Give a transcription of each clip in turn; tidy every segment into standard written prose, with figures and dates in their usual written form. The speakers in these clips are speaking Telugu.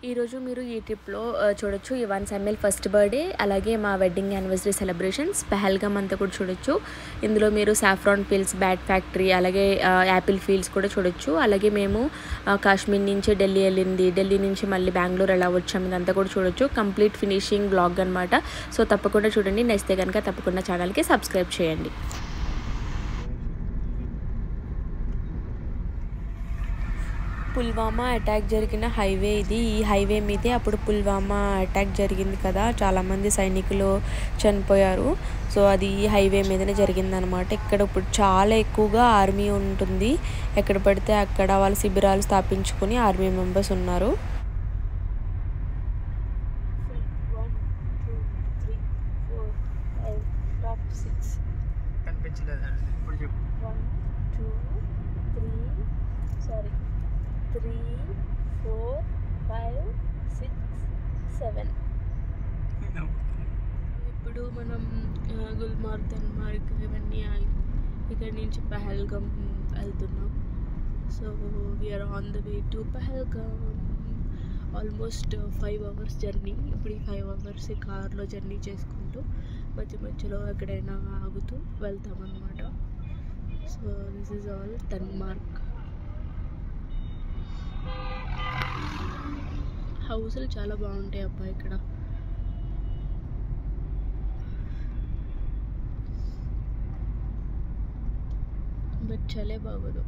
ఈరోజు మీరు ఈ ట్రిప్లో చూడొచ్చు ఇవాన్ సమ్మేల్ ఫస్ట్ బర్త్డే, అలాగే మా వెడ్డింగ్ యానివర్సరీ సెలబ్రేషన్స్, పహల్గామ్ అంతా కూడా చూడొచ్చు. ఇందులో మీరు సాఫ్రాన్ ఫీల్డ్స్, బ్యాట్ ఫ్యాక్టరీ, అలాగే యాపిల్ ఫీల్డ్స్ కూడా చూడొచ్చు. అలాగే మేము కాశ్మీర్ నుంచి ఢిల్లీ వెళ్ళింది, ఢిల్లీ నుంచి మళ్ళీ బెంగళూరు ఎలా వచ్చాము, ఇదంతా కూడా చూడొచ్చు. కంప్లీట్ ఫినిషింగ్ బ్లాగ్ అనమాట. సో తప్పకుండా చూడండి. నచ్చితే కనుక తప్పకుండా ఛానల్కి సబ్స్క్రైబ్ చేయండి. పుల్వామా అటాక్ జరిగిన హైవే ఇది. ఈ హైవే మీదే అప్పుడు పుల్వామా అటాక్ జరిగింది కదా, చాలామంది సైనికులు చనిపోయారు. సో అది ఈ హైవే మీదనే జరిగిందనమాట. ఇక్కడ ఇప్పుడు చాలా ఎక్కువగా ఆర్మీ ఉంటుంది. ఎక్కడ పడితే అక్కడ వాళ్ళు శిబిరాలు స్థాపించుకొని ఆర్మీ మెంబర్స్ ఉన్నారు. ఇప్పుడు మనం గుల్మార్గ్, దన్మార్గ్ ఇవన్నీ ఇక్కడ నుంచి పహల్గామ్ వెళ్తున్నాం. So we are on the way to Pahalgam. Almost 5 hours journey. ఇప్పుడు ఈ 5 hours ఈ కార్లో జర్నీ చేసుకుంటూ మధ్య మధ్యలో ఎక్కడైనా ఆగుతూ వెళ్తామన్నమాట. సో దిస్ ఈజ్ ఆల్ దన్మార్గ్. హౌసులు చాలా బాగుంటాయి అబ్బా ఇక్కడ. బట్ చలే బాగోదు.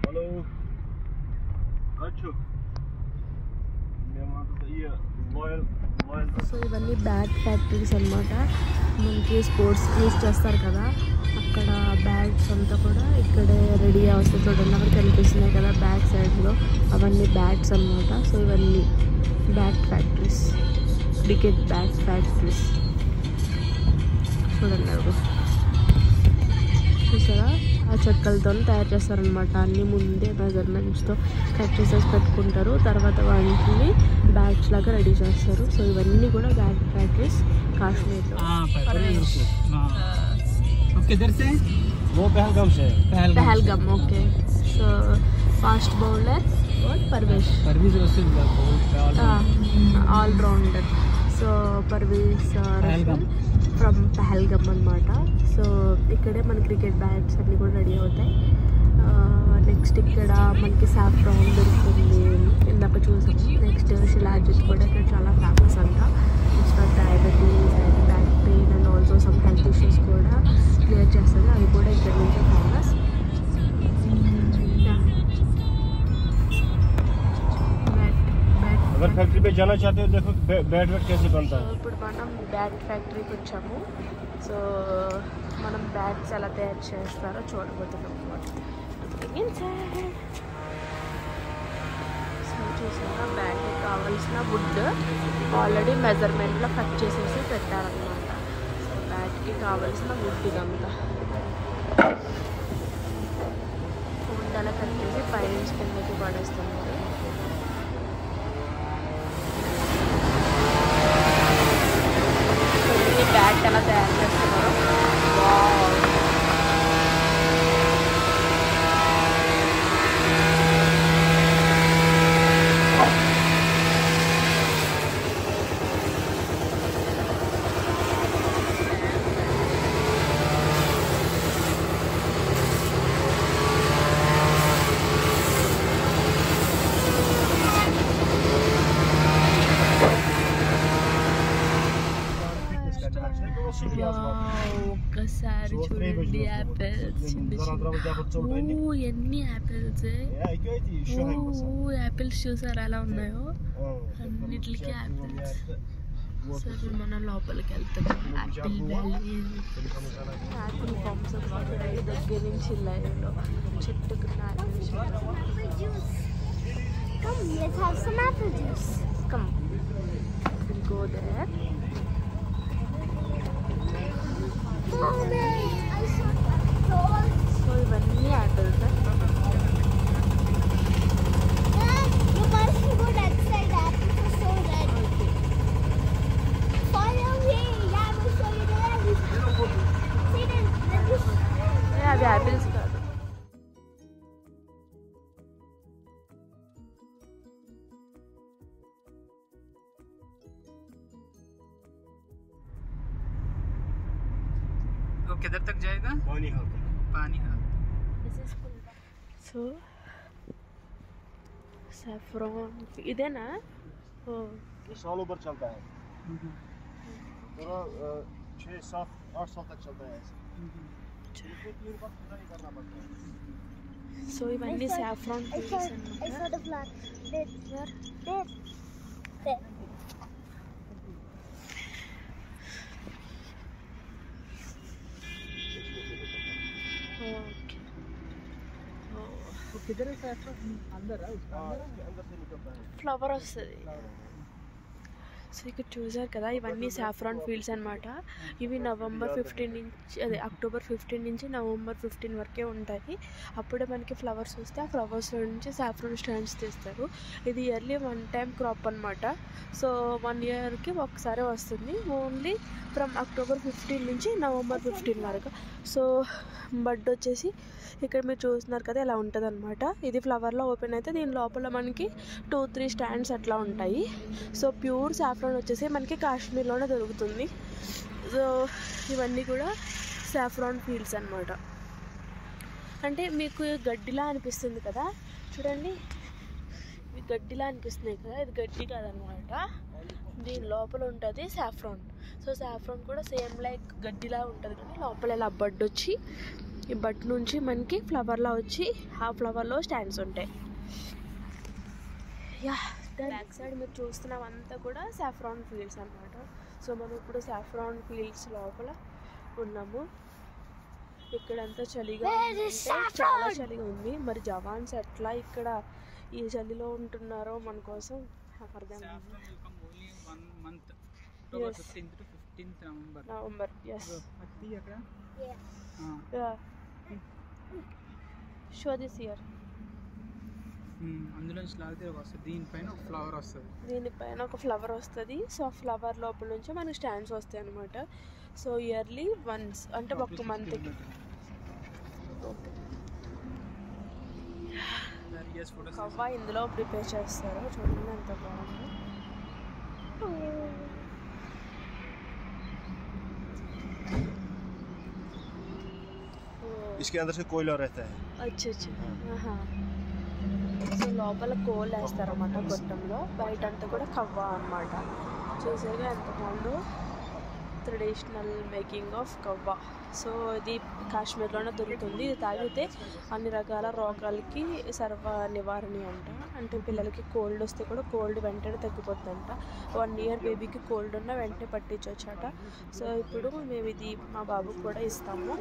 హలో సో ఇవన్నీ బ్యాగ్ ఫ్యాక్టరీస్ అన్నమాట. మనకి స్పోర్ట్స్ యూస్ చేస్తారు కదా, అక్కడ బ్యాగ్స్ అంతా కూడా ఇక్కడే రెడీ అవుతాయి. చూడండి అక్కడ కనిపిస్తున్నాయి కదా బ్యాక్ సైడ్లో, అవన్నీ బ్యాగ్స్ అన్నమాట. సో ఇవన్నీ bag factories, cricket bag factories. చూడండి అవి చూసారా, ఆ చెక్కలతో తయారు చేస్తారనమాట. అన్నీ ముందే మెజర్మెంట్స్తో కట్ చేసేసి పెట్టుకుంటారు, తర్వాత వాటిని బ్యాగ్స్ లాగా రెడీ చేస్తారు. సో ఇవన్నీ కూడా బ్యాగ్ ఫ్యాక్టరీస్ కాశ్మీర్లో. Pahalgam okay. So fast bowler Parvez all rounder. So Parvez from Pahalgam అనమాట. సో ఇక్కడే మన క్రికెట్ బ్యాట్స్ అన్నీ కూడా రెడీ అవుతాయి. నెక్స్ట్ ఇక్కడ మనకి సాఫ్రాన్ దొరుకుతుంది, ఇందాక చూసాము. నెక్స్ట్ శిలాజిత్ కూడా ఇక్కడ చాలా ఫేమస్ అంట. It's for diabetes and back pain and also some health issues కూడా క్లియర్ చేస్తుంది. అది కూడా ఇక్కడ నుంచి ఫేమస్. अगर फैक्ट्री पे जाना चाहते हो देखो बैट वैट कैसे बनता है. ఇప్పుడు మనం బ్యాట్ ఫ్యాక్టరీకి వచ్చాము. సో మనం బ్యాట్స్ ఎలా తయారు చేస్తారో చూడబోతున్నాం. సో చూసారా, బ్యాట్కి కావాల్సిన వుడ్ ఆల్రెడీ మెజర్మెంట్లో కట్ చేసేసి పెట్టారనమాట. సో బ్యాట్కి కావాల్సిన వుడ్ ఇదంతా వుడ్ అలా కట్ చేసి 5 inch కిందకి పడేస్తున్నారు. బ్యాట్ ఎలా తయారు చేస్తున్నారు. ఒక్కసారి చూడండి యాపిల్స్. ఎన్ని యాపిల్స్, యాపిల్స్ చూసారా ఎలా ఉన్నాయో, అన్నిటికి యాపిల్స్. సో మనం లోపలికి వెళ్తున్నాం. యాపిల్ వ్యాలీ, యాపిల్ ఫార్మ్స్ దగ్గర నుంచి లైన్లో చెట్టుకు go there. So ఇవన్నీ యాపిల్స్. किधर तक जाएगा? पानी हाल पानी हाल। సో saffron ఇదేనా? ఓ ये सालों भर चलता है पूरा 6-7-8 साल तक चलता है ऐसे इसको 3 बार पूरा नहीं करना पड़ता है సో ఇవన్నీ saffron trees I saw the flower. There. Okay. वो किधर है सैफरन? अंदर है उसका अंदर इसके अंदर से निकलता है ఫ్లవర్ వస్తుంది. సో ఇక్కడ చూసారు కదా, ఇవన్నీ సాఫ్రాన్ ఫీల్డ్స్ అనమాట. ఇవి నవంబర్ 15 నుంచి అదే అక్టోబర్ 15 నుంచి నవంబర్ 15 వరకే ఉంటాయి. అప్పుడే మనకి ఫ్లవర్స్ వస్తే ఆ ఫ్లవర్స్ నుంచి సాఫ్రాన్ స్టాండ్స్ తీస్తారు. ఇది ఇయర్లీ 1 టైం క్రాప్ అనమాట. సో 1 ఇయర్కి ఒకసారి వస్తుంది. ఓన్లీ ఫ్రమ్ అక్టోబర్ 15 నుంచి నవంబర్ 15 వరకు. సో బడ్ వచ్చేసి ఇక్కడ మీరు చూస్తున్నారు కదా, ఇలా ఉంటుంది అనమాట. ఇది ఫ్లవర్లో ఓపెన్ అయితే దీని లోపల మనకి 2-3 స్టాండ్స్ అట్లా ఉంటాయి. సో ప్యూర్ సాఫ్రాన్ వచ్చేసి మనకి కాశ్మీర్లోనే దొరుకుతుంది. సో ఇవన్నీ కూడా సాఫ్రాన్ ఫీల్డ్స్ అనమాట. అంటే మీకు గడ్డిలా అనిపిస్తుంది కదా, చూడండి ఇవి గడ్డిలా అనిపిస్తున్నాయి కదా, ఇది గడ్డి కాదనమాట. దీని లోపల ఉంటుంది సాఫ్రాన్. సో సాఫ్రాన్ కూడా సేమ్ లైక్ గడ్డిలా ఉంటుంది, కానీ లోపల ఇలా బడ్ వచ్చి ఈ బడ్ నుంచి మనకి ఫ్లవర్లా వచ్చి ఆ ఫ్లవర్లో స్టాండ్స్ ఉంటాయి. యా, బ్యాక్ సైడ్ మీరు చూస్తున్నవంతా కూడా సాఫ్రాన్ ఫీల్డ్స్ అనమాట. సో మనం ఇప్పుడు సాఫ్రాన్ ఫీల్డ్స్ లోపల ఉన్నాము. ఇక్కడంతా చలిగా ఉంది, చాలా చలిగా ఉంది. మరి జవాన్స్ ఎట్లా ఇక్కడ ఈ చలిలో ఉంటున్నారో మన కోసం నాకు అర్థం కాదు. November yes. Show this year. అందులో లాగితే వస్తుంది, దీనిపైన ఒక ఫ్లవర్ వస్తుంది. దీనిపైన ఒక ఫ్లవర్ వస్తుంది. సో ఆ ఫ్లవర్ లోపల నుంచి మనకి స్టాండ్స్ వస్తాయి అనమాట. సో ఇయర్లీ వన్స్ అంటే ఒక మంత్కి. కవ్వా ఇందులో ప్రిపేర్ చేస్తారు. చూడండి ఎంత బాగుంది. इसके अंदर से कोयला रहता है అచ్చా. సో లోపల కోల్ వేస్తారన్నమాట గొట్టంలో, బయట అంతా కూడా కవ్వా అనమాట. చూసారుగా ఎంత బాగుందో, traditional making of kahwa. So ఇది కాశ్మీర్లోనే దొరుకుతుంది. ఇది తాగితే అన్ని రకాల రోగాలకి సర్వ నివారణి అంట. అంటే పిల్లలకి కోల్డ్ వస్తే కూడా కోల్డ్ వెంటనే తగ్గిపోతుందంట. 1 ఇయర్ బేబీకి కోల్డ్ ఉన్న వెంటనే పట్టించవచ్చట. సో ఇప్పుడు మేము ఇది మా బాబుకి కూడా ఇస్తాము.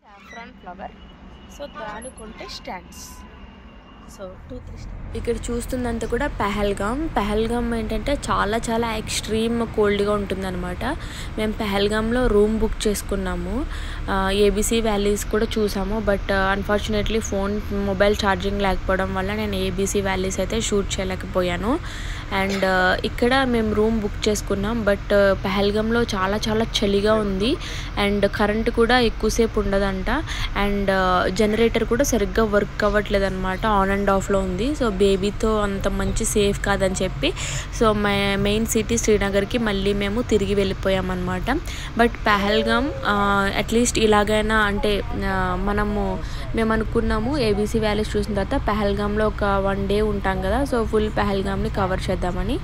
Saffron flower. సో దానికి ఉంటే స్టాండ్స్. సో 2-3 ఇక్కడ చూస్తుందంతా కూడా పహల్గామ్ ఏంటంటే చాలా చాలా ఎక్స్ట్రీమ్ కోల్డ్గా ఉంటుందన్నమాట. మేము పహల్గామ్లో రూమ్ బుక్ చేసుకున్నాము. ఏబీసీ వ్యాలీస్ కూడా చూసాము. బట్ అన్ఫార్చునేట్లీ మొబైల్ ఛార్జింగ్ లేకపోవడం వల్ల నేను ఏబీసీ వ్యాలీస్ అయితే షూట్ చేయలేకపోయాను. అండ్ ఇక్కడ మేము రూమ్ బుక్ చేసుకున్నాం. బట్ పహల్గామ్లో చాలా చాలా చలిగా ఉంది. అండ్ కరెంట్ కూడా ఎక్కువసేపు ఉండదంట. అండ్ జనరేటర్ కూడా సరిగ్గా వర్క్ అవ్వట్లేదు అనమాట, ఆన్ అండ్ ఆఫ్లో ఉంది. సో బేబీతో అంత మంచి సేఫ్ కాదని చెప్పి సో మెయిన్ సిటీ శ్రీనగర్కి మళ్ళీ మేము తిరిగి వెళ్ళిపోయామన్నమాట. బట్ పహల్గామ్ అట్లీస్ట్ ఇలాగైనా అంటే మేము అనుకున్నాము ఏబీసీ వ్యాలీస్ చూసిన తర్వాత పహల్గామ్లో ఒక 1 డే ఉంటాం కదా, సో ఫుల్ పహల్గామ్ని కవర్ చేద్దామని.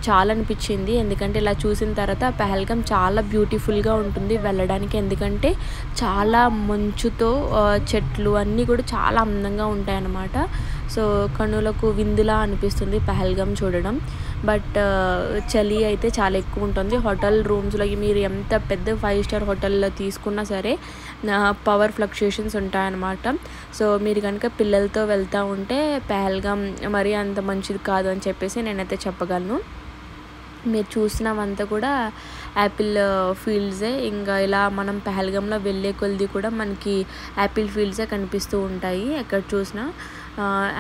చాలా అనిపించింది, ఎందుకంటే ఇలా చూసిన తర్వాత పహల్గామ్ చాలా బ్యూటిఫుల్గా ఉంటుంది వెళ్ళడానికి. ఎందుకంటే చాలా మంచుతో చెట్లు అన్నీ కూడా చాలా అందంగా ఉంటాయన్నమాట. సో కన్నులకు విందులా అనిపిస్తుంది పహల్గామ్ చూడడం. బట్ చలి అయితే చాలా ఎక్కువ ఉంటుంది. హోటల్ రూమ్స్లో మీరు ఎంత పెద్ద 5 స్టార్ హోటల్లో తీసుకున్నా సరే పవర్ ఫ్లక్చుయేషన్స్ ఉంటాయన్నమాట. సో మీరు కనుక పిల్లలతో వెళ్తూ ఉంటే పహల్గామ్ మరీ అంత మంచిది కాదు అని చెప్పేసి నేనైతే చెప్పగలను. మీరు చూసినవంతా కూడా యాపిల్ ఫీల్డ్సే. ఇంకా ఇలా మనం పహల్గామ్లో వెళ్ళే కొద్ది కూడా మనకి యాపిల్ ఫీల్డ్సే కనిపిస్తూ ఉంటాయి ఎక్కడ చూసినా.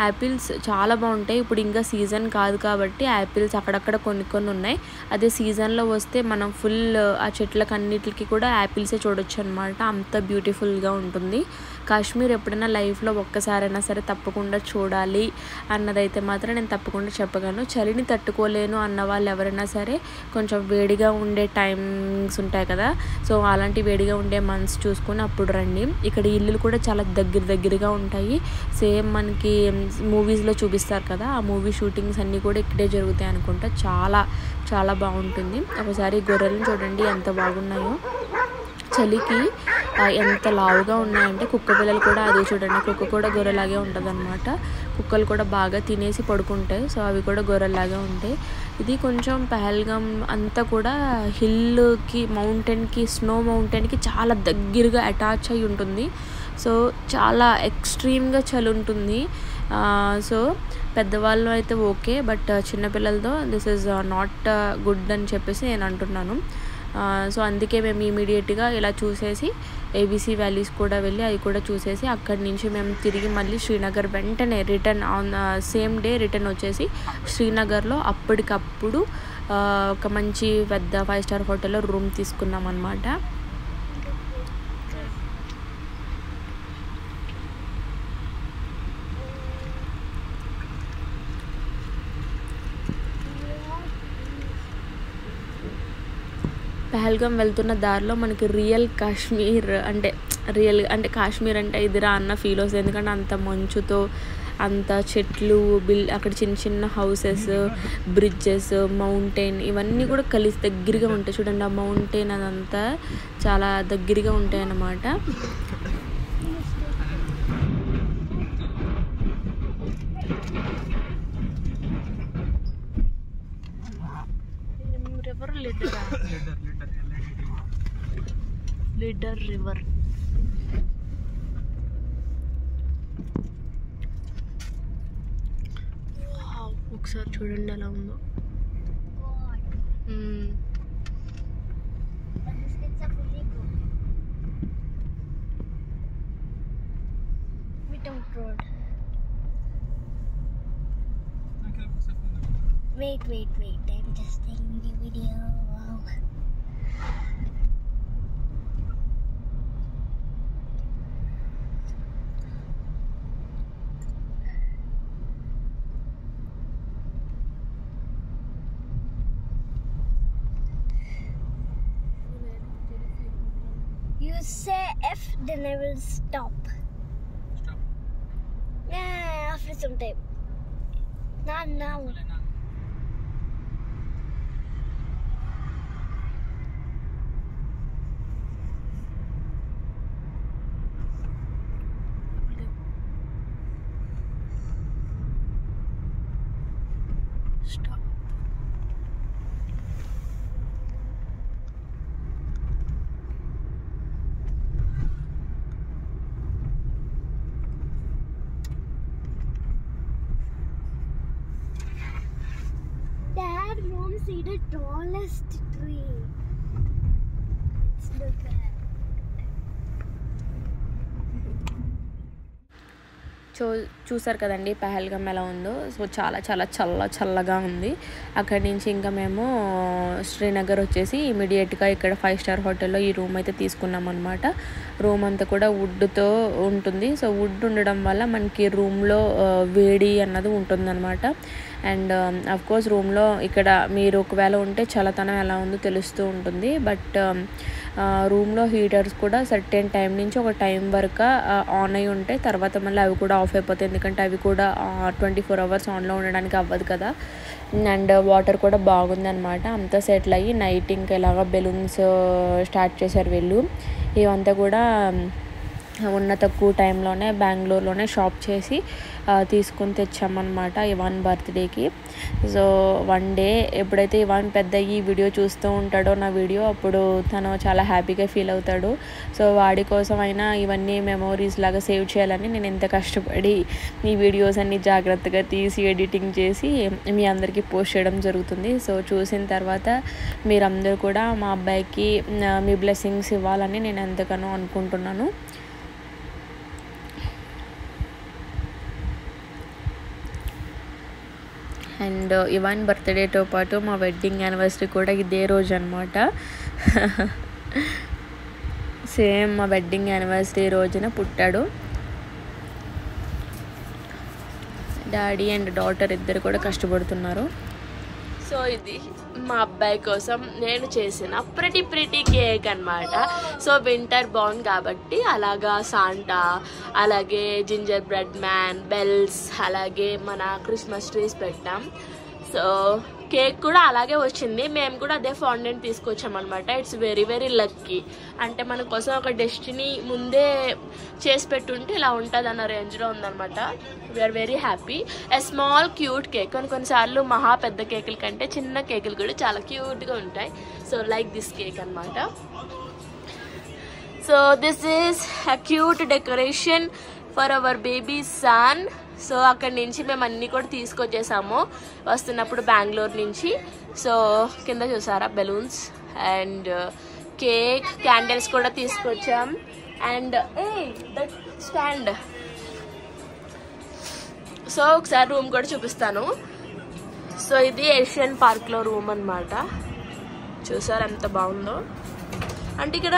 యాపిల్స్ చాలా బాగుంటాయి. ఇప్పుడు ఇంకా సీజన్ కాదు కాబట్టి యాపిల్స్ అక్కడక్కడ కొన్ని ఉన్నాయి. అదే సీజన్లో వస్తే మనం ఫుల్ ఆ చెట్లకు అన్నిటికి కూడా యాపిల్సే చూడొచ్చు అనమాట. అంత బ్యూటిఫుల్గా ఉంటుంది కాశ్మీర్ ఎప్పుడైనా లైఫ్లో ఒక్కసారైనా సరే తప్పకుండా చూడాలి అన్నదైతే మాత్రం నేను తప్పకుండా చెప్పగలను. చలిని తట్టుకోలేను అన్న వాళ్ళు ఎవరైనా సరే కొంచెం వేడిగా ఉండే టైమ్స్ ఉంటాయి కదా, సో అలాంటి వేడిగా ఉండే మంత్స్ చూసుకొని అప్పుడు రండి. ఇక్కడ ఇల్లులు కూడా చాలా దగ్గరగా ఉంటాయి. సేమ్ మనకి మూవీస్లో చూపిస్తారు కదా, ఆ మూవీ షూటింగ్స్ అన్నీ కూడా ఇక్కడే జరుగుతాయి అనుకుంటా. చాలా బాగుంటుంది. ఒకసారి గొర్రెలను చూడండి ఎంత బాగున్నాయో. చలికి ఎంత లావుగా ఉన్నాయంటే కుక్క పిల్లలు కూడా, అది చూడండి కుక్క కూడా గొర్రెలాగే ఉంటుంది అనమాట. కుక్కలు కూడా బాగా తినేసి పడుకుంటాయి, సో అవి కూడా గొర్రెలాగే ఉంటాయి. ఇది కొంచెం పహల్గామ్ అంతా కూడా హిల్కి, మౌంటైన్కి, స్నో మౌంటైన్కి చాలా దగ్గరగా అటాచ్ అయి ఉంటుంది. సో చాలా ఎక్స్ట్రీమ్గా చలి ఉంటుంది. సో పెద్దవాళ్ళు అయితే ఓకే, బట్ చిన్నపిల్లలతో దిస్ ఈజ్ నాట్ గుడ్ అని చెప్పేసి నేను అంటున్నాను. సో అందుకే మేము ఇమీడియట్గా ఇలా చూసేసి ఏబీసీ వ్యాలీస్ కూడా వెళ్ళి అవి కూడా చూసేసి అక్కడి నుంచి మేము తిరిగి మళ్ళీ శ్రీనగర్ వెంటనే return on same day return వచ్చేసి శ్రీనగర్లో అప్పటికప్పుడు ఒక మంచి పెద్ద 5 స్టార్ హోటల్లో రూమ్ తీసుకున్నాం అన్నమాట. పహల్గామ్ వెళ్తున్న దారిలో మనకి రియల్ కాశ్మీర్ అంటే కాశ్మీర్ అంటే ఇదిరా అన్న ఫీల్ వస్తుంది. ఎందుకంటే అంత మంచుతో, అంత చెట్లు, అక్కడ చిన్న హౌసెస్, బ్రిడ్జెస్, మౌంటైన్ ఇవన్నీ కూడా కలిసి దగ్గరగా ఉంటాయి. చూడండి ఆ మౌంటైన్ అదంతా చాలా దగ్గరగా ఉంటాయి అన్నమాట. లిడర్ రివర్ ఒకసారి చూడండి ఎలా ఉందో. Wait, I'm just taking the video. Wow. You say F, then I will stop. Yeah, after some time. Not now. Stop. Dad, Mom, see the tallest tree. Let's look at it. చూసారు కదండి పహల్గామ్ ఎలా ఉందో. సో చాలా చల్లగా ఉంది. అక్కడి నుంచి ఇంకా మేము శ్రీనగర్ వచ్చేసి ఇమీడియట్గా ఇక్కడ 5 స్టార్ హోటల్లో ఈ రూమ్ అయితే తీసుకున్నాం అనమాట. రూమ్ అంతా కూడా వుడ్తో ఉంటుంది. సో వుడ్ ఉండడం వల్ల మనకి రూమ్లో వేడి అన్నది ఉంటుందన్నమాట. అండ్ అఫ్కోర్స్ రూమ్లో ఇక్కడ మీరు ఒకవేళ ఉంటే చల్లతనం ఎలా ఉందో తెలుస్తూ ఉంటుంది. బట్ రూమ్లో హీటర్స్ కూడా సర్టెన్ టైం నుంచి ఒక టైం వరకు ఆన్ అయి ఉంటాయి. తర్వాత మళ్ళీ అవి కూడా ఆఫ్ అయిపోతాయి, ఎందుకంటే అవి కూడా 24 అవర్స్ ఆన్లో ఉండడానికి అవ్వదు కదా. అండ్ వాటర్ కూడా బాగుందన్నమాట. అంతా సెటిల్ అయ్యి నైట్ ఇంకా ఇలాగ బెలూన్స్ స్టార్ట్ చేశారు వీళ్ళు. ఇవంతా కూడా ఉన్న తక్కువ టైంలోనే బెంగళూరులోనే షాప్ చేసి తీసుకొని తెచ్చామన్నమాట ఇవాన్ బర్త్డేకి. సో వన్ డే ఎప్పుడైతే ఇవాన్ పెద్ద ఈ వీడియో చూస్తూ ఉంటాడో నా వీడియో, అప్పుడు తను చాలా హ్యాపీగా ఫీల్ అవుతాడు. సో వాడి కోసం అయినా ఇవన్నీ మెమోరీస్ లాగా సేవ్ చేయాలని నేను ఎంత కష్టపడి ఈ వీడియోస్ అన్నీ జాగ్రత్తగా తీసి ఎడిటింగ్ చేసి మీ అందరికీ పోస్ట్ చేయడం జరుగుతుంది. సో చూసిన తర్వాత మీరందరూ కూడా మా అబ్బాయికి మీ బ్లెస్సింగ్స్ ఇవ్వాలని నేను ఎంతగానో అనుకుంటున్నాను. అండ్ ఇవాన్ బర్త్డేతో పాటు మా వెడ్డింగ్ యానివర్సరీ కూడా ఇదే రోజు అనమాట. సేమ్ మా వెడ్డింగ్ యానివర్సరీ రోజున పుట్టాడు. డాడీ అండ్ డాటర్ ఇద్దరు కూడా కష్టపడుతున్నారు. సో ఇది మా అబ్బాయి కోసం నేను చేసిన ప్రిటీ కేక్ అన్నమాట. సో వింటర్ బాగుంది కాబట్టి అలాగా సాంటా, అలాగే జింజర్ బ్రెడ్ మ్యాన్, బెల్స్, అలాగే మన క్రిస్మస్ ట్రీస్ పెట్టాం. సో కేక్ కూడా అలాగే వచ్చింది. మేము కూడా అదే ఫాండెంట్ తీసుకొచ్చాం అనమాట. It's very very lucky. అంటే మన కోసం ఒక డెస్టినీ ముందే చేసి పెట్టుంటే ఇలా ఉంటుంది అన్న రేంజ్లో ఉందన్నమాట. We are very happy. A small cute cake. కొన్నిసార్లు మహా పెద్ద కేకుల కంటే చిన్న కేకులు కూడా చాలా క్యూట్గా ఉంటాయి. సో లైక్ దిస్ కేక్ అనమాట. So this is a cute decoration for our baby son. So అక్కడి నుంచి మేము అన్నీ కూడా తీసుకొచ్చేసాము వస్తున్నప్పుడు బెంగళూరు నుంచి. సో కింద చూసారా బెలూన్స్ అండ్ కేక్, క్యాండిల్స్ కూడా తీసుకొచ్చాం. And that stand. సో ఒకసారి రూమ్ కూడా చూపిస్తాను. సో ఇది ఏషియన్ పార్క్లో రూమ్ అన్నమాట. చూసారా ఎంత బాగుందో. అంటే ఇక్కడ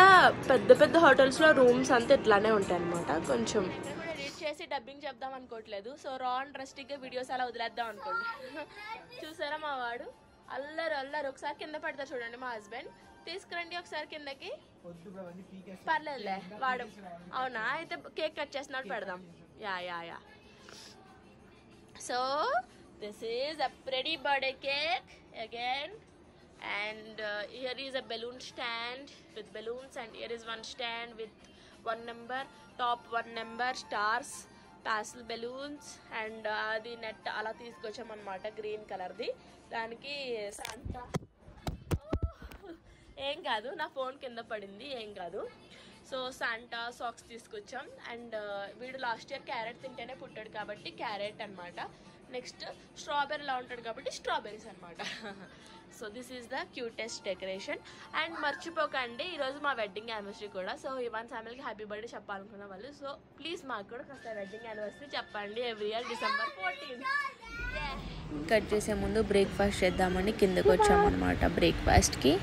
పెద్ద పెద్ద హోటల్స్లో రూమ్స్ అంతా ఇట్లానే ఉంటాయి అన్నమాట. కొంచెం చేసి డబ్బింగ్ చెప్దాం అనుకోవట్లేదు. సో రా అండ్ రస్టిక్గా వీడియోస్ అలా వదిలేద్దాం అనుకోండి. చూసారా మా వాడు అల్లరు. ఒకసారి కింద పడతారు చూడండి మా హస్బెండ్. తీసుకురండి ఒకసారి కిందకి. పర్లేదులే వాడు. అవునా, అయితే కేక్ కట్ చేసినట్టు పెడదాం. Yeah. So this is a pretty birthday cake again. And here is a balloon stand with balloons, and here is one stand with one number, top one number, stars, tassel balloons, and adi net ala తీసుకొచ్చాం అన్నమాట గ్రీన్ కలర్ ది. దానికి సాంటా ఏం కాదు, నా ఫోన్ కింద పడింది, ఏం కాదు. సో సాంటా సాక్స్ తీసుకొచ్చాం. అండ్ వీడు లాస్ట్ ఇయర్ క్యారెట్ తింటేనే పుట్టాడు కాబట్టి క్యారెట్ అనమాట. నెక్స్ట్ స్ట్రాబెర్రీలా ఉంటాడు కాబట్టి స్ట్రాబెర్రీస్ అనమాట. So this is the cutest decoration. And మర్చిపోకండి ఈరోజు మా వెడ్డింగ్ యానివర్సరీ కూడా. సో ఇవాన్ ఫ్యామిలీకి హ్యాపీ బర్త్డే చెప్పాలనుకున్న వాళ్ళు, సో ప్లీజ్ మాకు కూడా కాస్త వెడ్డింగ్ యానివర్సరీ చెప్పండి. Every year December 14th. Cut చేసే ముందు బ్రేక్ఫాస్ట్ చేద్దామని కిందకు వచ్చామన్నమాట. బ్రేక్ఫాస్ట్కి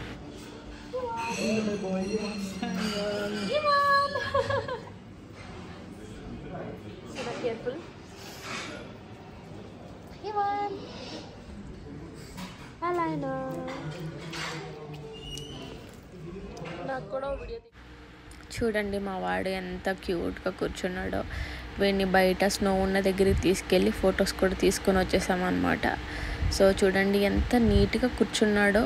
కేర్ఫుల్. చూడండి మా వాడు ఎంత క్యూట్గా కూర్చున్నాడో. వీడిని బయట స్నో ఉన్న దగ్గరికి తీసుకెళ్ళి ఫొటోస్ కూడా తీసుకొని వచ్చేసామన్నమాట. సో చూడండి ఎంత నీట్గా కూర్చున్నాడో,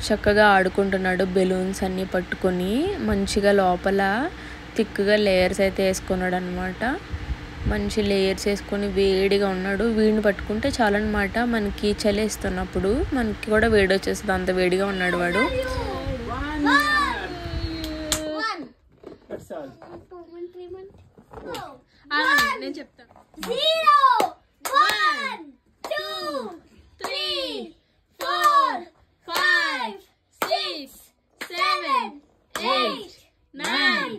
చక్కగా ఆడుకుంటున్నాడు. బెలూన్స్ అన్నీ పట్టుకొని మంచిగా లోపల థిక్గా లేయర్స్ అయితే వేసుకున్నాడు అనమాట. మంచి లేయర్స్ వేసుకొని వేడిగా ఉన్నాడు. వీడిని పట్టుకుంటే చాలన్నమాట, మనకి చలేస్తున్నప్పుడు మనకి కూడా వేడి వచ్చేస్తుంది, అంత వేడిగా ఉన్నాడు వాడు. నేను చెప్తాను. 0 1 2 3 4 5 6 7 8 9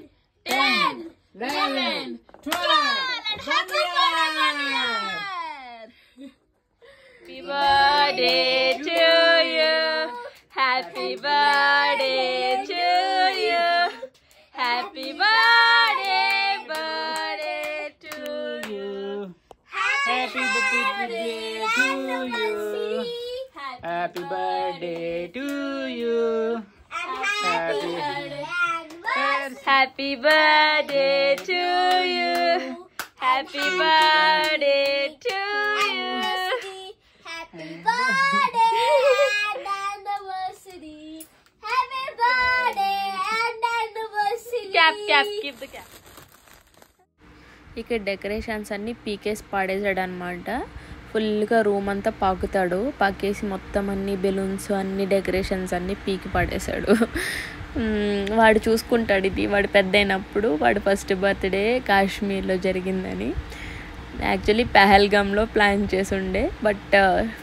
10 11 12 and happy birthday to you. Happy birthday to you. Happy birthday to you. Happy birthday to you. Happy birthday to you. happy Happy birthday to you. Happy birthday to you. Happy birthday and anniversary. Happy birthday and anniversary. Cap, keep the cap. ఇక్కడ డెకరేషన్స్ అన్నీ పీకేసి పాడేసాడు అనమాట. ఫుల్గా రూమ్ అంతా పాకుతాడు. పాకేసి మొత్తం అన్ని బెలూన్స్ అన్ని డెకరేషన్స్ అన్నీ పీకి పాడేశాడు. వాడు చూసుకుంటాడు. ఇది వాడు పెద్ద అయినప్పుడు వాడు ఫస్ట్ బర్త్డే కాశ్మీర్లో జరిగిందని. యాక్చువల్లీ పహల్గామ్లో ప్లాన్ చేసి ఉండే, బట్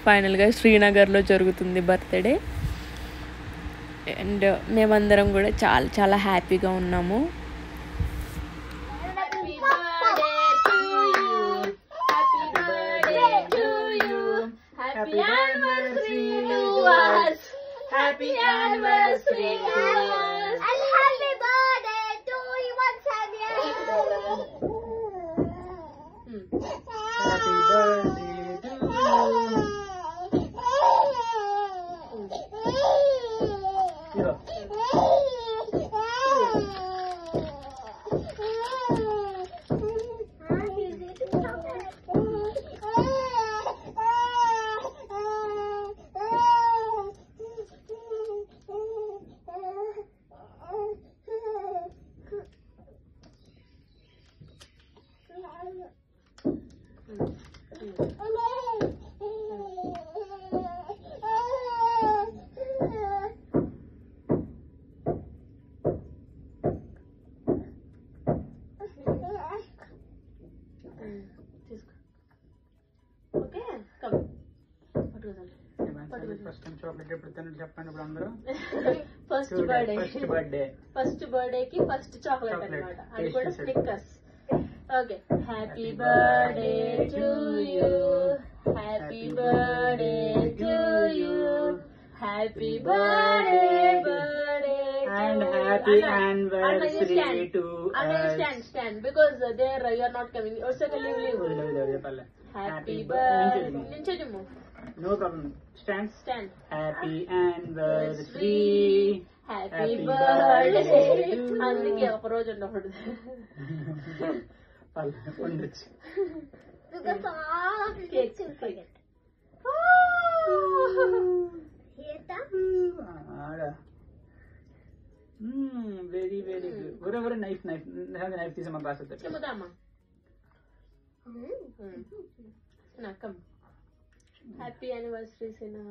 ఫైనల్గా శ్రీనగర్లో జరుగుతుంది బర్త్డే. అండ్ మేమందరం కూడా చాలా చాలా హ్యాపీగా ఉన్నాము. Happy anniversary to us. Happy anniversary to us. And happy birthday first time chocolate ఎప్పుడు తిన్నట్టు చెప్పండి ఇప్పుడు అందరూ. ఫస్ట్ బర్త్డేకి ఫస్ట్ చాక్లెట్ అన్నమాట, అది కూడా Snickers. Okay, happy birthday to you, happy birthday to you, happy birthday birthday and happy anniversary to us. stand because there you are not coming. Also leave. Happy birthday. Ninchajummu. No problem. Stand. Happy anniversary. Happy birthday. అందుకే ఒక రోజు ఉండకూడదు. ఉండొచ్చు. Because all of the kids will forget. Very good. Whatever knife. Have the knife తీసి మా క్లాస్ వద్ద. చెబుదామా? come. Happy anniversary, Sina.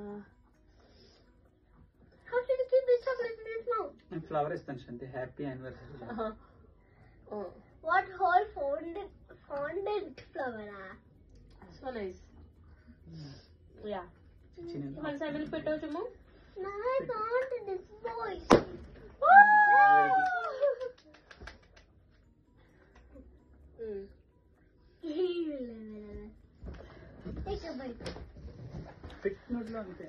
How should you keep this chocolate in his mouth? And flower ఇస్తాను Shanti. Happy anniversary. What whole fondant flower? So nice. Yeah. Once I will put out your mouth. No, I want this voice. Take a bite. Pick నోట్లో అంతే.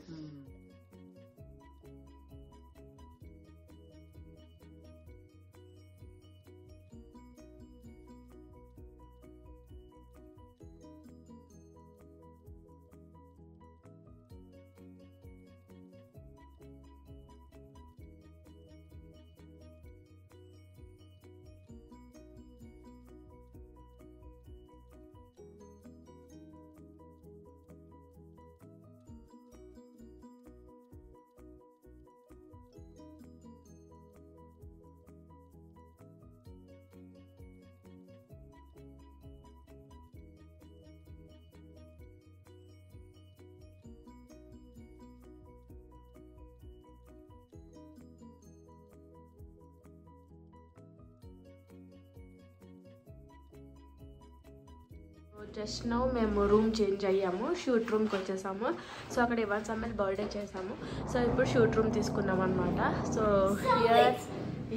జస్ట్ నౌ మేము రూమ్ చేంజ్ అయ్యాము, షూట్ రూమ్కి వచ్చేసాము. సో అక్కడ ఇవాన్ సమ్మర్ బర్త్డే చేసాము. సో ఇప్పుడు షూట్ రూమ్ తీసుకున్నాం అనమాట. So here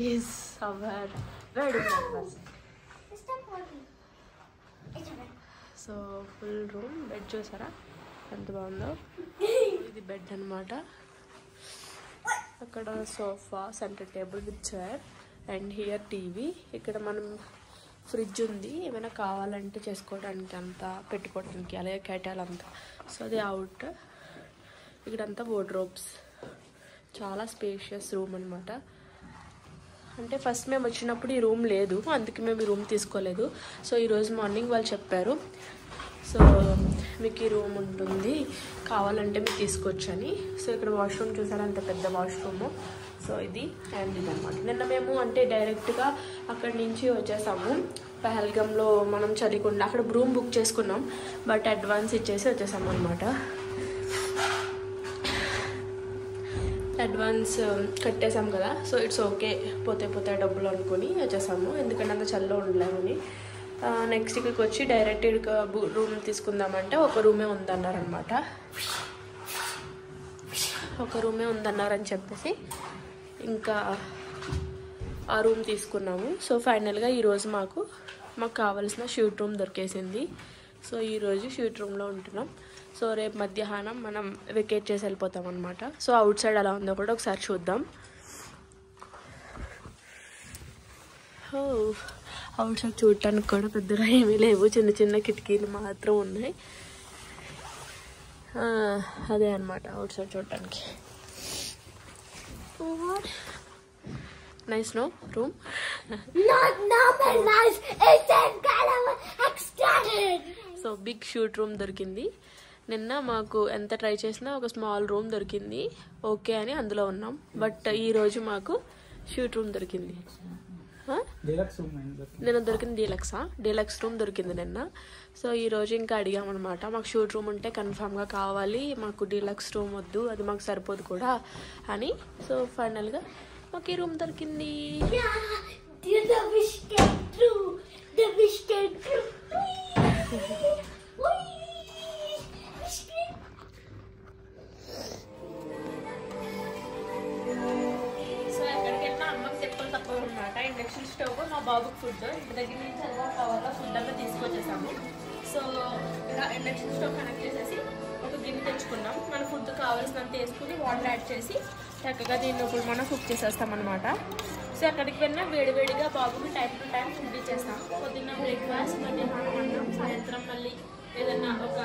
is our wedding breakfast. So full room, bed చూసారా ఎంత బాగుందో. ఇది బెడ్ అనమాట. అక్కడ sofa, centre table with chair and here TV. ఇక్కడ మనం ఫ్రిడ్జ్ ఉంది, ఏమైనా కావాలంటే చేసుకోవడానికి అంతా పెట్టుకోవడానికి, అలాగే కేటాల్ అంతా. సో అది అవుట్. ఇక్కడంతా వార్డ్రోబ్స్, చాలా స్పేషియస్ రూమ్ అనమాట. అంటే ఫస్ట్ మేము వచ్చినప్పుడు ఈ రూమ్ లేదు, అందుకే మేము ఈ రూమ్ తీసుకోలేదు. సో ఈరోజు మార్నింగ్ వాళ్ళు చెప్పారు, సో మీకు ఈ రూమ్ ఉంటుంది, కావాలంటే మీరు తీసుకోవచ్చు అని. సో ఇక్కడ వాష్రూమ్ చూసారా, అంత పెద్ద వాష్రూము. సో ఇది అండ్ ఇది అనమాట. నిన్న మేము అంటే డైరెక్ట్గా అక్కడి నుంచి వచ్చేసాము. పహల్గంలో మనం చలికుండా అక్కడ రూమ్ బుక్ చేసుకున్నాం, బట్ అడ్వాన్స్ ఇచ్చేసి వచ్చేసాము అనమాట. అడ్వాన్స్ కట్టేసాం కదా, సో ఇట్స్ ఓకే, పోతే డబ్బులు అనుకుని వచ్చేసాము, ఎందుకంటే అంత చల్లో ఉండలేమని. నెక్స్ట్ ఇక్కడికి వచ్చి డైరెక్ట్ రూమ్ తీసుకుందామంటే ఒక రూమే ఉందన్నారనమాట. ఒక రూమే ఉందన్నారని చెప్పేసి ఇంకా ఆ రూమ్ తీసుకున్నాము. సో ఫైనల్గా ఈరోజు మాకు కావాల్సిన షూట్ రూమ్ దొరికేసింది. సో ఈరోజు షూట్ రూమ్లో ఉంటున్నాం. సో రేపు మధ్యాహ్నం మనం వెకేట్ చేసి వెళ్ళిపోతాం అనమాట. సో అవుట్ సైడ్ ఎలా ఉందో కూడా ఒకసారి చూద్దాం. అవుట్ సైడ్ చూడటానికి కూడా పెద్దగా ఏమీ లేవు, చిన్న చిన్న కిటికీలు మాత్రం ఉన్నాయి. అదే అనమాట అవుట్ సైడ్ చూడటానికి. Nice, no? Room? Not normal nice, it's a kind of extended. So big shoot room దొరికింది. నిన్న మాకు ఎంత ట్రై చేసినా ఒక స్మాల్ రూమ్ దొరికింది, ఓకే అని అందులో ఉన్నాం. బట్ ఈరోజు మాకు షూట్ రూమ్ దొరికింది. నిన్న దొరికింది డీలక్స్ రూమ్ దొరికింది నిన్న. సో ఈరోజు ఇంకా అడిగామన్నమాట, మాకు షూట్ రూమ్ ఉంటే కన్ఫామ్గా కావాలి, మాకు డీలక్స్ రూమ్ వద్దు, అది మాకు సరిపోదు కూడా అని. సో ఫైనల్గా మాకు ఈ రూమ్ దొరికింది. The wish came true. The wish came true. బాబుకి ఫుడ్ ఇంటి దగ్గర నుంచి అలా కవర్లో ఫుడ్ అంతా తీసుకొచ్చేసాము. సో ఇలా ఇండక్షన్ స్టవ్ కనెక్ట్ చేసేసి ఒక గిన్నె తెచ్చుకున్నాం. మన ఫుడ్ కావాల్సినంత వేసుకుని వాటర్ యాడ్ చేసి చక్కగా దీన్ని ఇప్పుడు మనం కుక్ చేసేస్తాం అనమాట. సో అక్కడికి వెళ్ళినా వేడివేడిగా బాబుకి టైం టు టైం ఫుడ్ ఇచ్చేస్తాం. పొద్దున్న బ్రేక్ఫాస్ట్, మధ్యాహ్నం అన్నం, సాయంత్రం మళ్ళీ ఏదన్నా ఒక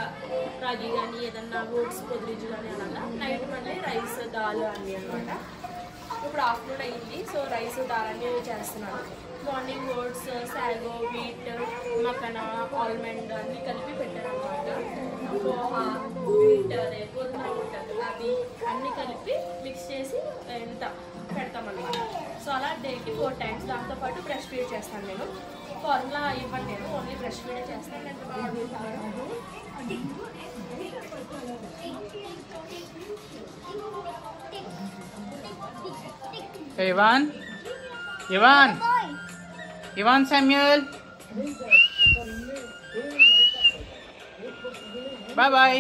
రాగి కానీ ఏదన్నా ఓట్స్ పొద్దురిజు కానీ అలాగా. నైట్ మళ్ళీ రైస్ దాల్ అన్నీ అనమాట. ఇప్పుడు ఆఫ్టర్నూన్ అయ్యింది. సో రైస్ దాల్ అన్నీ చేస్తున్నాను. Morning oats, sago, wheat, makhana, almond అన్నీ కలిపి పెట్టాను అనమాట. పోహా, వీట్ అదే గోధుమ ఉంటుంది అది అన్నీ కలిపి మిక్స్ చేసి ఎంత పెడతామన్నమాట. సో అలా డైలీ 4 times. దాంతోపాటు బ్రష్ ఫీడ్ చేస్తాను నేను. ఫార్ములా ఇవ్వండి, నేను ఓన్లీ బ్రష్ ఫీడే చేస్తాను. ఎంత బాగా Ivan Samuel. Bye bye.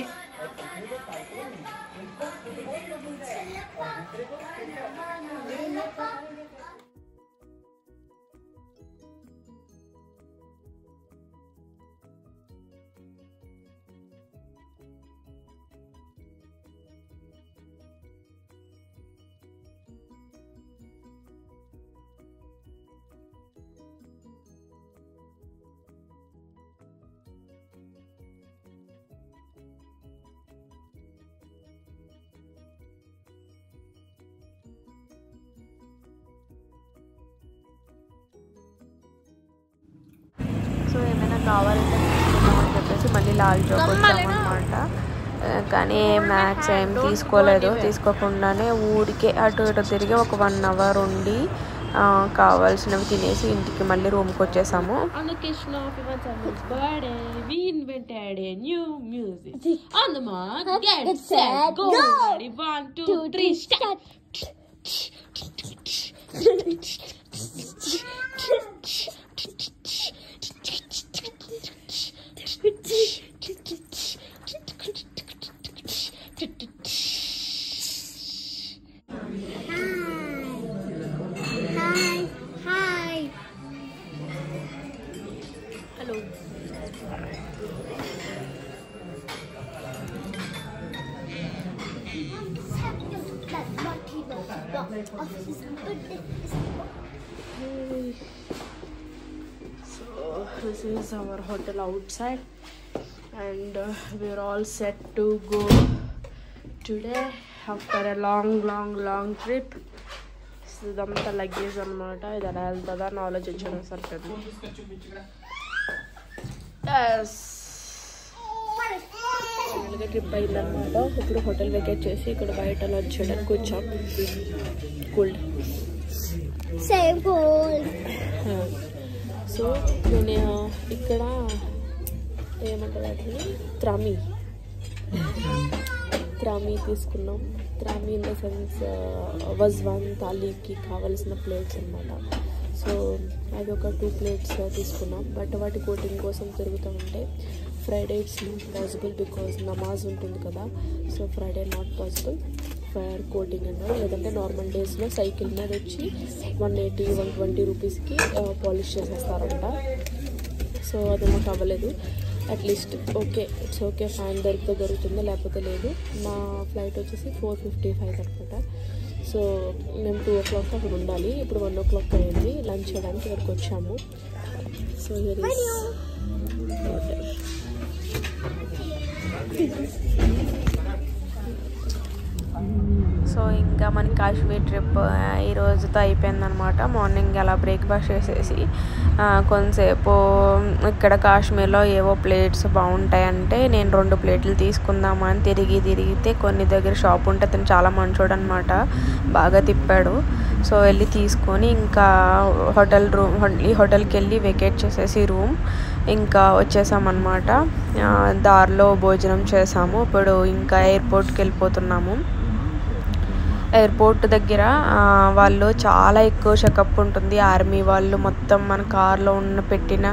So ఏమైనా కావాలంటే తీసుకుందామని చెప్పేసి మళ్ళీ లాల్ చౌక్ వచ్చామన్నమాట. కానీ మ్యాక్స్ ఏం తీసుకోలేదు. తీసుకోకుండానే ఊరికే అటు ఇటు తిరిగి ఒక 1 hour ఉండి కావాల్సినవి తినేసి ఇంటికి మళ్ళీ రూమ్కి వచ్చేసాము. On the occasion of Ivan Samuel's birthday, we invented a new music. On the mark, get set, go! Ready, 1, 2, 3, start! Hi. Hello. So this is our hotel outside, and we're all set to go today after a long trip. ఇదంతా లగేజ్ అనమాట. ఇది ఎలా వెళ్తుందా అని ఆలోచించడం సరిపోయింది. ఫైనల్గా ట్రిప్ అయిందనమాట. ఇప్పుడు హోటల్ వెకేట్ చేసి ఇక్కడ బయట లంచ్ చేయడానికి వచ్చాం. కూల్ సో నేను ఇక్కడ ఏమంటారు వాటిని త్రామీ తీసుకున్నాం. త్రామీ ఇన్ ద సెన్స్ వజ్వాన్ థాలీకి కావాల్సిన ప్లేట్స్ అనమాట. సో అవి ఒక 2 plates తీసుకున్నాం. బట్ వాటి కోటింగ్ కోసం తిరుగుతూ ఉంటే Friday it's not possible because నమాజ్ ఉంటుంది కదా. So Friday not possible for coating అన్నారు. లేదంటే నార్మల్ డేస్లో సైకిల్ మీద వచ్చి 180-120 రూపీస్కి పాలిష్ చేసేస్తారంట. సో అది మాకు అవ్వలేదు. At least okay it's okay fine దొరుకుతుందో లేకపోతే లేదు. మా ఫ్లైట్ వచ్చేసి 4:55 అనమాట. సో మేము 2 o'clock అక్కడ ఉండాలి. ఇప్పుడు 1 o'clock అయింది. లంచ్ చేయడానికి ఇక్కడికి వచ్చాము. సో హోటల్ సో ఇంకా మన కాశ్మీర్ ట్రిప్ ఈ రోజుతో అయిపోయిందనమాట. మార్నింగ్ అలా బ్రేక్ఫాస్ట్ చేసేసి కొంతసేపు ఇక్కడ కాశ్మీర్లో ఏవో ప్లేట్స్ బాగుంటాయంటే నేను 2 ప్లేట్లు తీసుకుందామని తిరిగితే కొన్ని దగ్గర షాప్ ఉంటే అతను చాలా మంచోడు అనమాట. బాగా తిప్పాడు. సో వెళ్ళి తీసుకొని ఇంకా ఈ హోటల్కి వెళ్ళి వెకేట్ చేసేసి రూమ్ ఇంకా వచ్చేసామన్నమాట. దారిలో భోజనం చేసాము. ఇప్పుడు ఇంకా ఎయిర్పోర్ట్కి వెళ్ళిపోతున్నాము. ఎయిర్పోర్ట్ దగ్గర వాళ్ళు చాలా ఎక్కువ చెకప్ ఉంటుంది. ఆర్మీ వాళ్ళు మొత్తం మన కార్లో పెట్టిన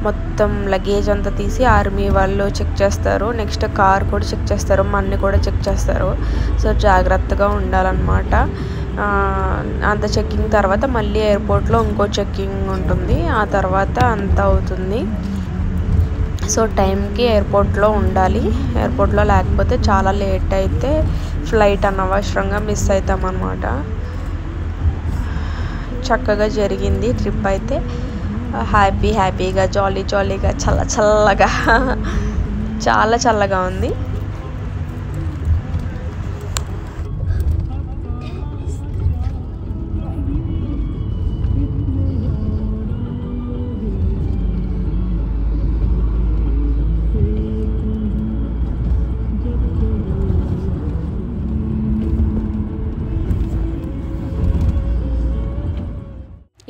మొత్తం లగేజ్ అంతా తీసి ఆర్మీ వాళ్ళు చెక్ చేస్తారు. నెక్స్ట్ కార్ కూడా చెక్ చేస్తారు, మన్ని కూడా చెక్ చేస్తారు. సో జాగ్రత్తగా ఉండాలన్నమాట. అంత చెక్కింగ్ తర్వాత మళ్ళీ ఎయిర్పోర్ట్లో ఇంకో చెక్కింగ్ ఉంటుంది, ఆ తర్వాత అంత అవుతుంది. సో టైంకి ఎయిర్పోర్ట్లో ఉండాలి. ఎయిర్పోర్ట్లో లేకపోతే చాలా లేట్ అయితే ఫ్లైట్ అనవసరంగా మిస్ అవుతామన్నమాట. చక్కగా జరిగింది ట్రిప్ అయితే. హ్యాపీగా జాలీగా చల్లగా చాలా చల్లగా ఉంది.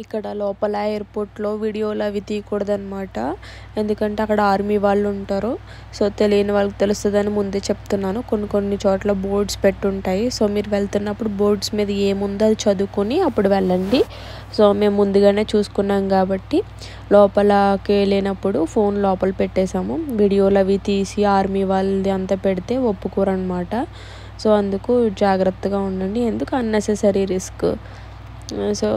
ఇక్కడ లోపల ఎయిర్పోర్ట్లో వీడియోలు అవి తీయకూడదనమాట, ఎందుకంటే అక్కడ ఆర్మీ వాళ్ళు ఉంటారు. సో తెలియని వాళ్ళకి తెలుస్తుందని ముందే చెప్తున్నాను. కొన్ని చోట్ల బోర్డ్స్ పెట్టుంటాయి. సో మీరు వెళ్తున్నప్పుడు బోర్డ్స్ మీద ఏముందో అది చదువుకొని అప్పుడు వెళ్ళండి. సో మేము ముందుగానే చూసుకున్నాం కాబట్టి లోపలకి వెళ్ళినప్పుడు ఫోన్ లోపల పెట్టేశాము. వీడియోలు అవి తీసి ఆర్మీ వాళ్ళది అంతా పెడితే ఒప్పుకోరనమాట. సో అందుకు జాగ్రత్తగా ఉండండి, ఎందుకు అన్నెసెసరీ రిస్క్. సో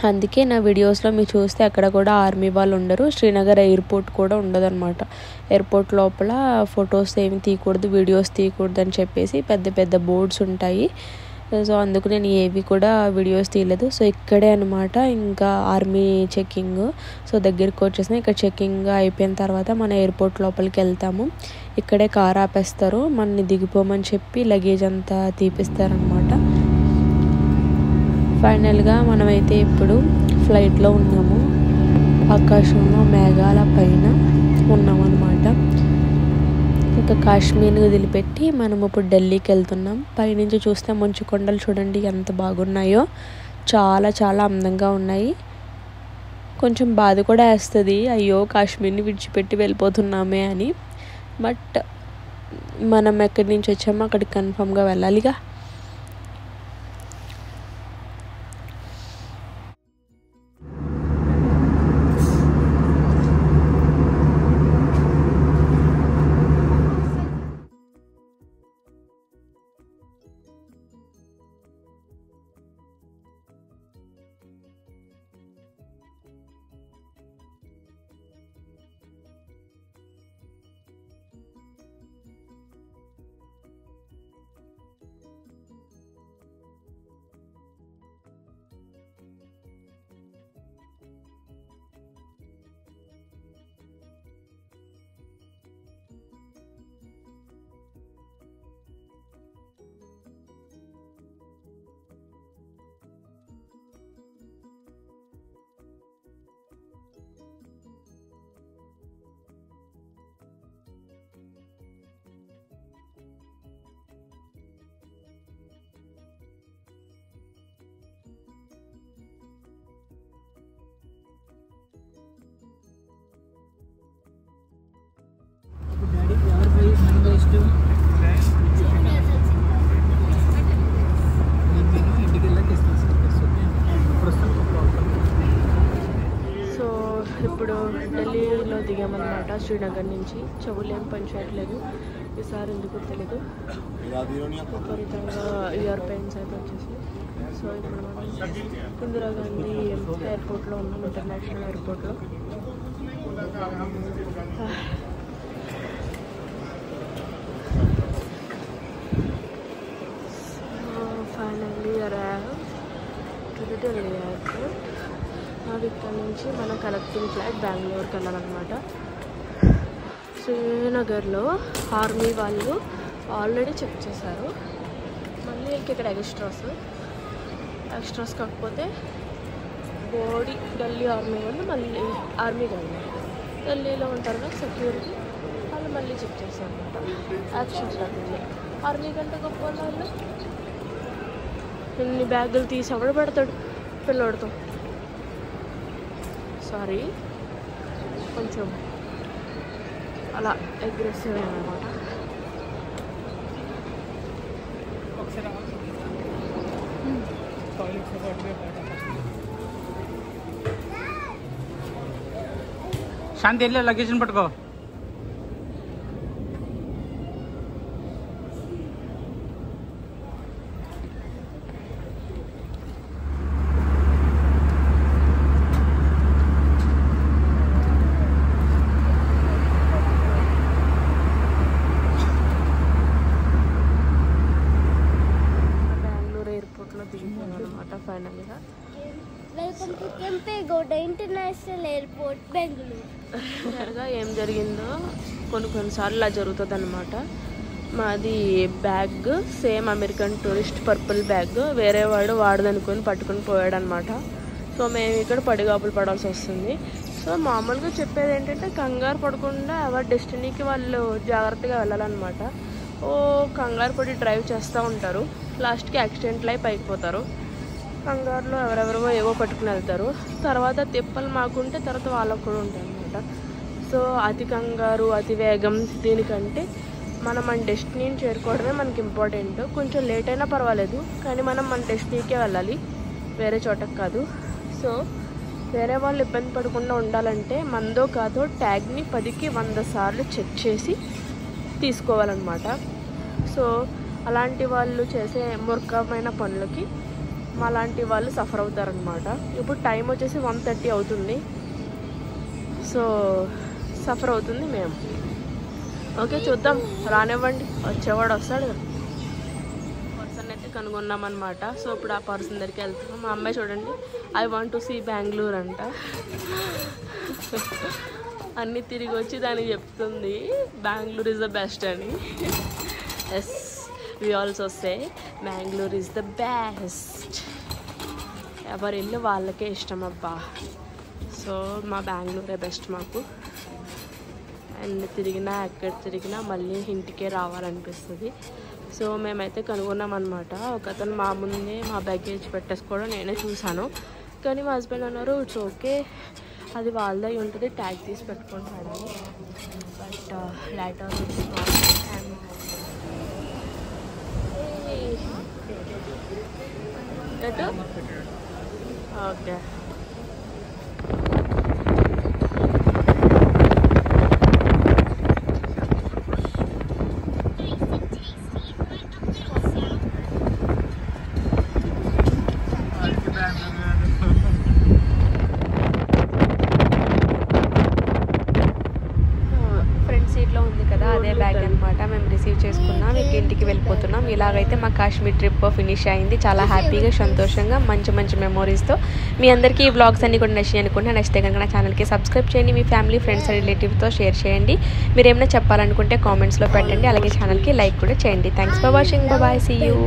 అందుకే నా వీడియోస్లో మీరు చూస్తే అక్కడ కూడా ఆర్మీ వాళ్ళు ఉండరు. శ్రీనగర్ ఎయిర్పోర్ట్ కూడా ఉండదన్నమాట. ఎయిర్పోర్ట్ లోపల ఫొటోస్ ఏమి తీయకూడదు, వీడియోస్ తీయకూడదు అని చెప్పేసి పెద్ద బోర్డ్స్ ఉంటాయి. సో అందుకు నేను ఏవి కూడా వీడియోస్ తీయలేదు. సో ఇక్కడే అనమాట ఇంకా ఆర్మీ చెక్కింగ్. సో దగ్గరికి వచ్చేసిన ఇక్కడ చెక్కింగ్ అయిపోయిన తర్వాత మన ఎయిర్పోర్ట్ లోపలికి వెళ్తాము. ఇక్కడే కార్ ఆపేస్తారు, మనని దిగిపోమని చెప్పి లగేజ్ అంతా తీపిస్తారనమాట. ఫైనల్గా మనమైతే ఇప్పుడు ఫ్లైట్లో ఉన్నాము. ఆకాశంలో మేఘాల పైన ఉన్నామన్నమాట. ఇంకా కాశ్మీర్ని వదిలిపెట్టి మనం ఇప్పుడు ఢిల్లీకి వెళ్తున్నాం. పైనుంచి చూస్తే మంచు కొండలు చూడండి ఎంత బాగున్నాయో, చాలా అందంగా ఉన్నాయి. కొంచెం బాధ కూడా వేస్తుంది, అయ్యో కాశ్మీర్ని విడిచిపెట్టి వెళ్ళిపోతున్నామే అని. బట్ మనం ఎక్కడి నుంచి వచ్చామో అక్కడికి కన్ఫామ్గా వెళ్ళాలిగా. సో ఇప్పుడు ఢిల్లీలో దిగామన్నమాట శ్రీనగర్ నుంచి. చెవులు ఏం పనిచేయట్లేదు ఈసారి, ఎందుకు తెలియదు. విపరీతంగా ఇయర్ పెయిన్స్ అయితే వచ్చేసి. సో ఇప్పుడు మనం ఇందిరాగాంధీ ఎయిర్పోర్ట్లో ఉన్నాం, ఇంటర్నేషనల్ ఎయిర్పోర్ట్లో. Finally arrived to the Delhi airport. ఇక్కడ నుంచి మన కనెక్టింగ్ ఫ్లైట్ బెంగళూరుకి వెళ్ళాలన్నమాట. శ్రీనగర్లో ఆర్మీ వాళ్ళు ఆల్రెడీ చెక్ చేశారు. మళ్ళీ ఇక్కడ ఎక్స్ట్రాస్ కాకపోతే బాడీ ఢిల్లీ ఆర్మీ వాళ్ళు మళ్ళీ ఆర్మీ వాళ్ళు ఢిల్లీలో ఉంటారు కదా సెక్యూరిటీ, వాళ్ళు మళ్ళీ చెక్ చేశారు అనమాట. యాక్షన్స్ లేకుండా ఆర్మీ కంటే గొప్ప వాళ్ళు ఇన్ని బ్యాగులు తీసి ఎవడు పెడతాడు పిల్లోడితో. సారీ, కొంచెం అలా అగ్రెసివ్ అన్నమాట. శాంతి వెళ్ళి లగేజ్ని పట్టుకో. ఫైనల్గా. Welcome to Kempegowda international airport Bengaluru. ఏం జరిగిందో కొన్నిసార్లు ఇలా జరుగుతుంది అనమాట. మాది bag same American tourist purple bag వేరే వాడు వాడదనుకొని పట్టుకుని పోయాడు అనమాట. సో మేము ఇక్కడ పడిగాపులు పడాల్సి వస్తుంది. సో మామూలుగా చెప్పేది ఏంటంటే కంగారు పడకుండా ఎవరి డెస్టినీకి వాళ్ళు జాగ్రత్తగా వెళ్ళాలన్నమాట. కంగారు పడి డ్రైవ్ చేస్తూ ఉంటారు, లాస్ట్కి యాక్సిడెంట్లు అయి పైకిపోతారు. కంగారులో ఎవరెవరో ఏవో పట్టుకుని వెళ్తారు. తర్వాత తిప్పలు మాకుంటే తర్వాత వాళ్ళకు కూడా ఉంటాయి అన్నమాట. సో అతి కంగారు అతి వేగం దీనికంటే మనం మన డెస్టినీని చేరుకోవడమే మనకి ఇంపార్టెంట్. కొంచెం లేట్ అయినా పర్వాలేదు, కానీ మనం మన డెస్టినీకే వెళ్ళాలి, వేరే చోటకి కాదు. సో వేరే వాళ్ళు ఇబ్బంది పడకుండా ఉండాలంటే మందో కాదో ట్యాగ్ని 10కి 100 సార్లు చెక్ చేసి తీసుకోవాలన్నమాట. సో అలాంటి వాళ్ళు చేసే మూర్ఖమైన పనులకి మాలాంటి వాళ్ళు సఫర్ అవుతారనమాట. ఇప్పుడు టైం వచ్చేసి 1:30 అవుతుంది. సో సఫర్ అవుతుంది మేము. ఓకే చూద్దాం, రానివ్వండి, వచ్చేవాడు వస్తాడు. పర్సన్ అయితే కనుగొన్నామన్నమాట. సో ఇప్పుడు ఆ పర్సన్ దగ్గరికి వెళ్తున్నాం. మా అమ్మాయి చూడండి, I want to see Bengaluru అంట. అన్నీ తిరిగి వచ్చి దానికి చెప్తుంది బెంగళూరు ఈజ్ ద బెస్ట్ అని. Yes, we also say Bengaluru is the best. ఎవరి ఇల్లు వాళ్ళకే ఇష్టం అబ్బా. సో మా బెంగళూరే బెస్ట్ మాకు. అండ్ తిరిగినా ఎక్కడ తిరిగినా మళ్ళీ ఇంటికే రావాలనిపిస్తుంది. సో మేమైతే కనుగొన్నామన్నమాట. ఒక అతను మా ముందే మా బ్యాగేజ్ పెట్టేసుకోవడం నేనే చూశాను. కానీ మా హస్బెండ్ అన్నారు ఇట్స్ ఓకే, అది వాళ్ళదే ఉంటుంది, ట్యాగ్ తీసి పెట్టుకుంటాడని. బట్ లేటర్ ఎటు ఓకే. ఫ్రంట్ సీట్లో ఉంది కదా, అదే బ్యాగ్ అనమాట. మేము రిసీవ్ చేసుకున్నాం, ఇంటికి వెళ్ళిపోతున్నాం. ఇలాగైతే మా కాశ్మీర్ ట్రిప్ ఫినిష్ అయింది. చాలా హ్యాపీగా సంతోషంగా మంచి మంచి మెమోరీస్తో. మీ అందరికీ ఈ వ్లాగ్స్ అన్ని కూడా నచ్చాయి అనుకుంటే నచ్చితే కనుక నా ఛానల్కి సబ్స్క్రైబ్ చేయండి. మీ ఫ్యామిలీ ఫ్రెండ్స్ అండ్ రిలేటివ్తో షేర్ చేయండి. మీరు ఏమైనా చెప్పాలనుకుంటే కామెంట్స్లో పెట్టండి. అలాగే ఛానల్కి లైక్ కూడా చేయండి. Thanks for watching. Bye, see you.